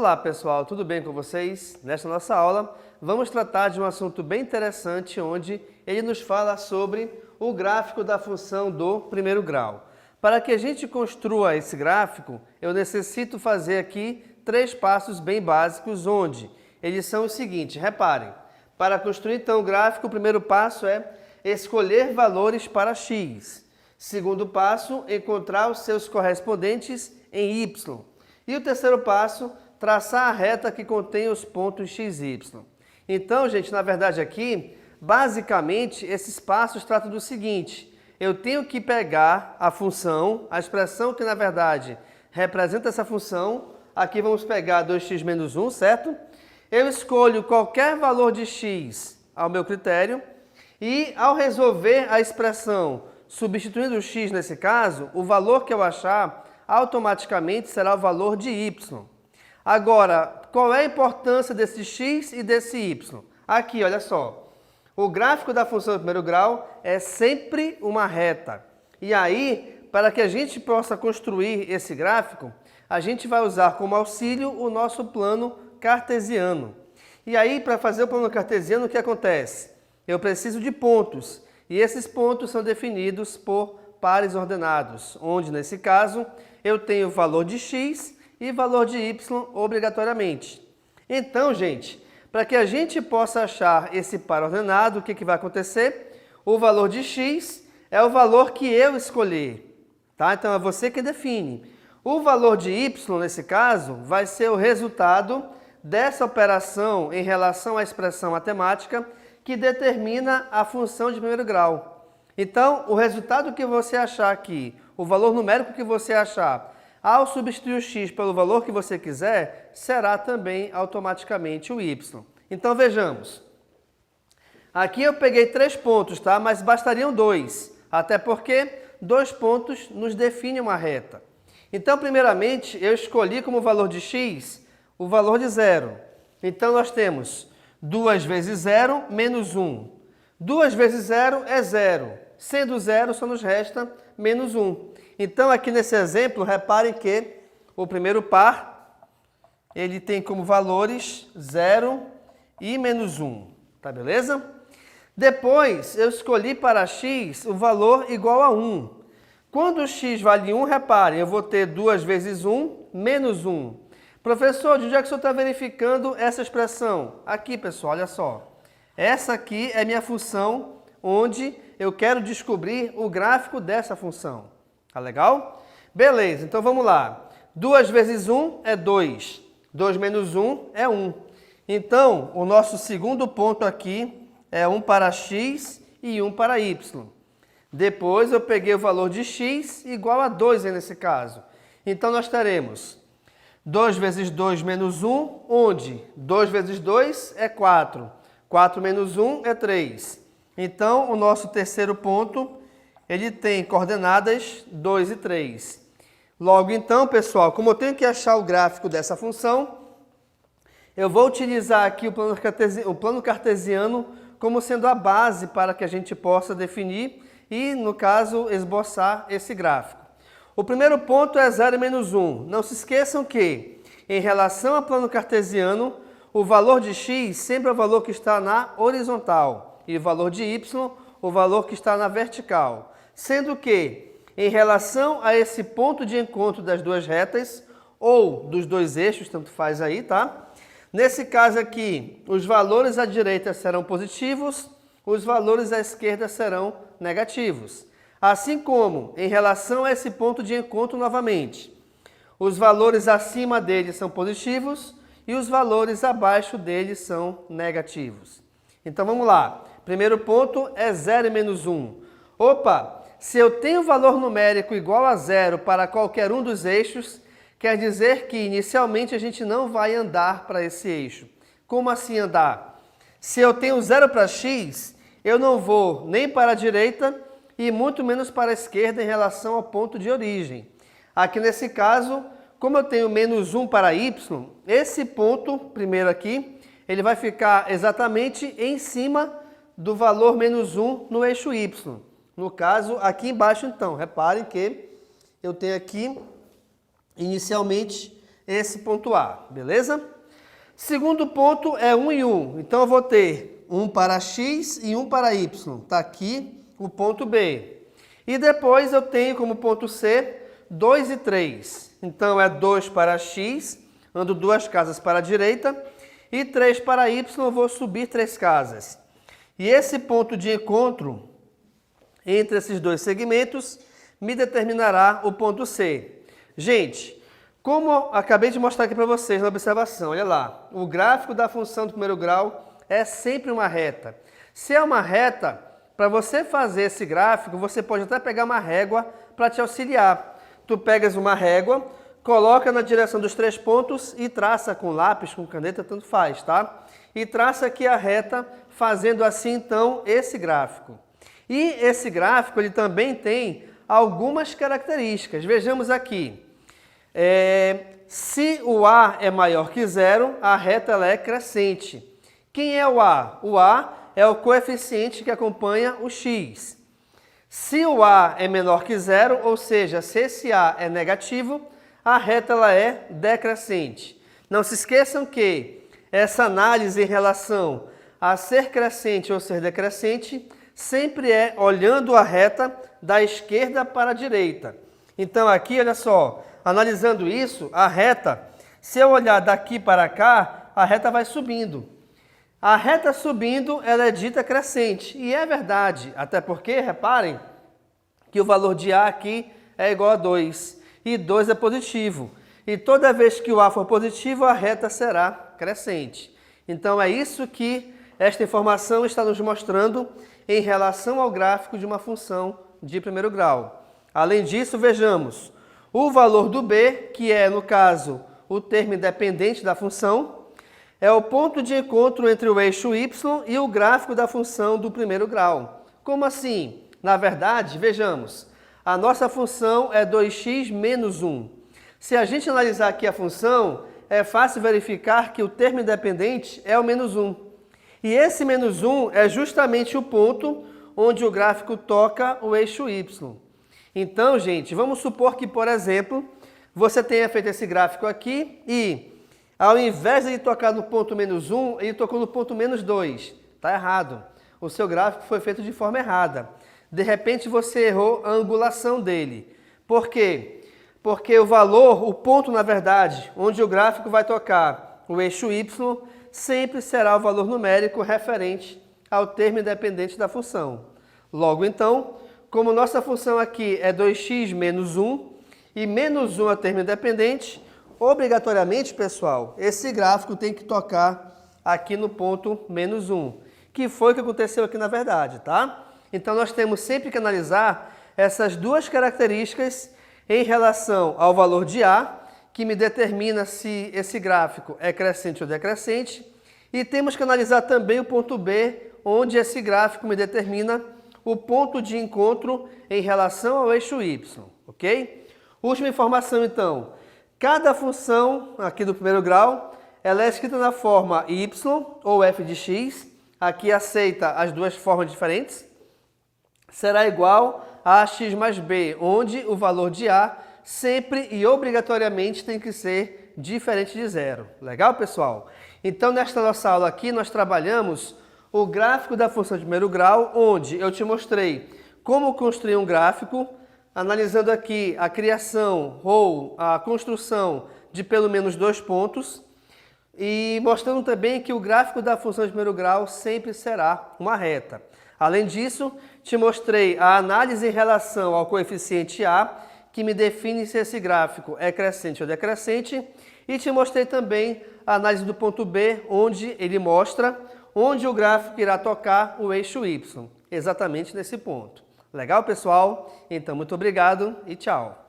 Olá pessoal, tudo bem com vocês? Nesta nossa aula vamos tratar de um assunto bem interessante onde ele nos fala sobre o gráfico da função do primeiro grau. Para que a gente construa esse gráfico, eu necessito fazer aqui 3 passos bem básicos onde eles são os seguintes, reparem. Para construir então o gráfico, o primeiro passo é escolher valores para x. Segundo passo, encontrar os seus correspondentes em y. E o terceiro passo, traçar a reta que contém os pontos x e y. Então, gente, na verdade aqui, basicamente, esses passos tratam do seguinte. Eu tenho que pegar a função, a expressão que na verdade representa essa função. Aqui vamos pegar 2x menos 1, certo? Eu escolho qualquer valor de x ao meu critério. E ao resolver a expressão substituindo o x nesse caso, o valor que eu achar automaticamente será o valor de y. Agora, qual é a importância desse x e desse y? Aqui, olha só. O gráfico da função do primeiro grau é sempre uma reta. E aí, para que a gente possa construir esse gráfico, a gente vai usar como auxílio o nosso plano cartesiano. E aí, para fazer o plano cartesiano, o que acontece? Eu preciso de pontos. E esses pontos são definidos por pares ordenados, onde, nesse caso, eu tenho valor de x e valor de y obrigatoriamente. Então, gente, para que a gente possa achar esse par ordenado, o que vai acontecer? O valor de x é o valor que eu escolher, tá? Então, é você que define. O valor de y, nesse caso, vai ser o resultado dessa operação em relação à expressão matemática que determina a função de primeiro grau. Então, o resultado que você achar aqui, o valor numérico que você achar, ao substituir o x pelo valor que você quiser, será também automaticamente o y. Então, vejamos. Aqui eu peguei 3 pontos, tá? Mas bastariam 2, até porque 2 pontos nos definem uma reta. Então, primeiramente, eu escolhi como valor de x o valor de 0. Então, nós temos 2 vezes 0 menos 1. 2 vezes 0 é 0. Sendo 0, só nos resta menos 1. Então, aqui nesse exemplo, reparem que o primeiro par, ele tem como valores 0 e menos 1. Tá beleza? Depois, eu escolhi para x o valor igual a 1. Quando o x vale 1, reparem, eu vou ter 2 vezes 1 menos 1. Professor, de onde é que o senhor está verificando essa expressão? Aqui, pessoal, olha só. Essa aqui é minha função onde eu quero descobrir o gráfico dessa função. Tá legal? Beleza, então vamos lá. 2 vezes 1 é 2. 2 menos 1 é 1. Então, o nosso segundo ponto aqui é 1 para x e 1 para y. Depois eu peguei o valor de x igual a 2 nesse caso. Então, nós teremos 2 vezes 2 menos 1, onde 2 vezes 2 é 4. 4 menos 1 é 3. Então, o nosso terceiro ponto, ele tem coordenadas 2 e 3. Logo, então, pessoal, como eu tenho que achar o gráfico dessa função, eu vou utilizar aqui o plano cartesiano como sendo a base para que a gente possa definir e, no caso, esboçar esse gráfico. O primeiro ponto é 0 e menos 1. Não se esqueçam que, em relação ao plano cartesiano, o valor de x sempre é o valor que está na horizontal e o valor de y, o valor que está na vertical. Sendo que, em relação a esse ponto de encontro das duas retas, ou dos dois eixos, tanto faz aí, tá? Nesse caso aqui, os valores à direita serão positivos, os valores à esquerda serão negativos. Assim como, em relação a esse ponto de encontro novamente, os valores acima dele são positivos e os valores abaixo dele são negativos. Então vamos lá. Primeiro ponto é 0 e menos 1. Opa, se eu tenho valor numérico igual a 0 para qualquer um dos eixos, quer dizer que inicialmente a gente não vai andar para esse eixo. Como assim andar? Se eu tenho 0 para x, eu não vou nem para a direita e muito menos para a esquerda em relação ao ponto de origem. Aqui nesse caso, como eu tenho menos 1 para y, esse ponto, primeiro aqui, ele vai ficar exatamente em cima do valor menos 1 no eixo y. No caso, aqui embaixo então, reparem que eu tenho aqui, inicialmente, esse ponto A, beleza? Segundo ponto é 1 e 1, então eu vou ter 1 para x e 1 para y, está aqui o ponto B. E depois eu tenho como ponto C 2 e 3, então é 2 para x, ando 2 casas para a direita, e 3 para y, eu vou subir 3 casas. E esse ponto de encontro entre esses dois segmentos me determinará o ponto C. Gente, como eu acabei de mostrar aqui para vocês na observação, olha lá, o gráfico da função do primeiro grau é sempre uma reta. Se é uma reta, para você fazer esse gráfico, você pode até pegar uma régua para te auxiliar. Tu pegas uma régua, coloca na direção dos 3 pontos e traça com lápis, com caneta, tanto faz, tá? E traça aqui a reta, fazendo assim, então, esse gráfico. E esse gráfico, ele também tem algumas características. Vejamos aqui. Se o A é maior que 0, a reta ela é crescente. Quem é o A? O A é o coeficiente que acompanha o x. Se o A é menor que 0, ou seja, se esse A é negativo, a reta ela é decrescente. Não se esqueçam que essa análise em relação a ser crescente ou ser decrescente sempre é olhando a reta da esquerda para a direita. Então aqui, olha só, analisando isso, a reta, se eu olhar daqui para cá, a reta vai subindo. A reta subindo, ela é dita crescente. E é verdade, até porque, reparem, que o valor de A aqui é igual a 2. E 2 é positivo. E toda vez que o A for positivo, a reta será crescente. Então é isso que esta informação está nos mostrando em relação ao gráfico de uma função de primeiro grau. Além disso, vejamos o valor do B, que é, no caso, o termo independente da função, é o ponto de encontro entre o eixo y e o gráfico da função do primeiro grau. Como assim? Na verdade, vejamos, a nossa função é 2x menos 1. Se a gente analisar aqui a função, é fácil verificar que o termo independente é o menos 1. E esse menos 1 é justamente o ponto onde o gráfico toca o eixo y. Então, gente, vamos supor que, por exemplo, você tenha feito esse gráfico aqui e, ao invés de ele tocar no ponto menos 1, ele tocou no ponto menos 2. Está errado. O seu gráfico foi feito de forma errada. De repente, você errou a angulação dele. Por quê? Porque o valor, o ponto, na verdade, onde o gráfico vai tocar o eixo y, sempre será o valor numérico referente ao termo independente da função. Logo, então, como nossa função aqui é 2x menos 1, e menos 1 é o termo independente, obrigatoriamente, pessoal, esse gráfico tem que tocar aqui no ponto menos 1, que foi o que aconteceu aqui na verdade, tá? Então, nós temos sempre que analisar essas duas características em relação ao valor de A, que me determina se esse gráfico é crescente ou decrescente, e temos que analisar também o ponto B, onde esse gráfico me determina o ponto de encontro em relação ao eixo y, ok? Última informação, então. Cada função aqui do primeiro grau, ela é escrita na forma y ou f de x, aqui aceita as duas formas diferentes, será igual a x mais b, onde o valor de A sempre e obrigatoriamente tem que ser diferente de 0. Legal, pessoal? Então, nesta nossa aula aqui, nós trabalhamos o gráfico da função de primeiro grau, onde eu te mostrei como construir um gráfico, analisando aqui a criação ou a construção de pelo menos 2 pontos, e mostrando também que o gráfico da função de primeiro grau sempre será uma reta. Além disso, te mostrei a análise em relação ao coeficiente A, que me define se esse gráfico é crescente ou decrescente, e te mostrei também a análise do ponto B, onde ele mostra onde o gráfico irá tocar o eixo y, exatamente nesse ponto. Legal, pessoal? Então, muito obrigado e tchau!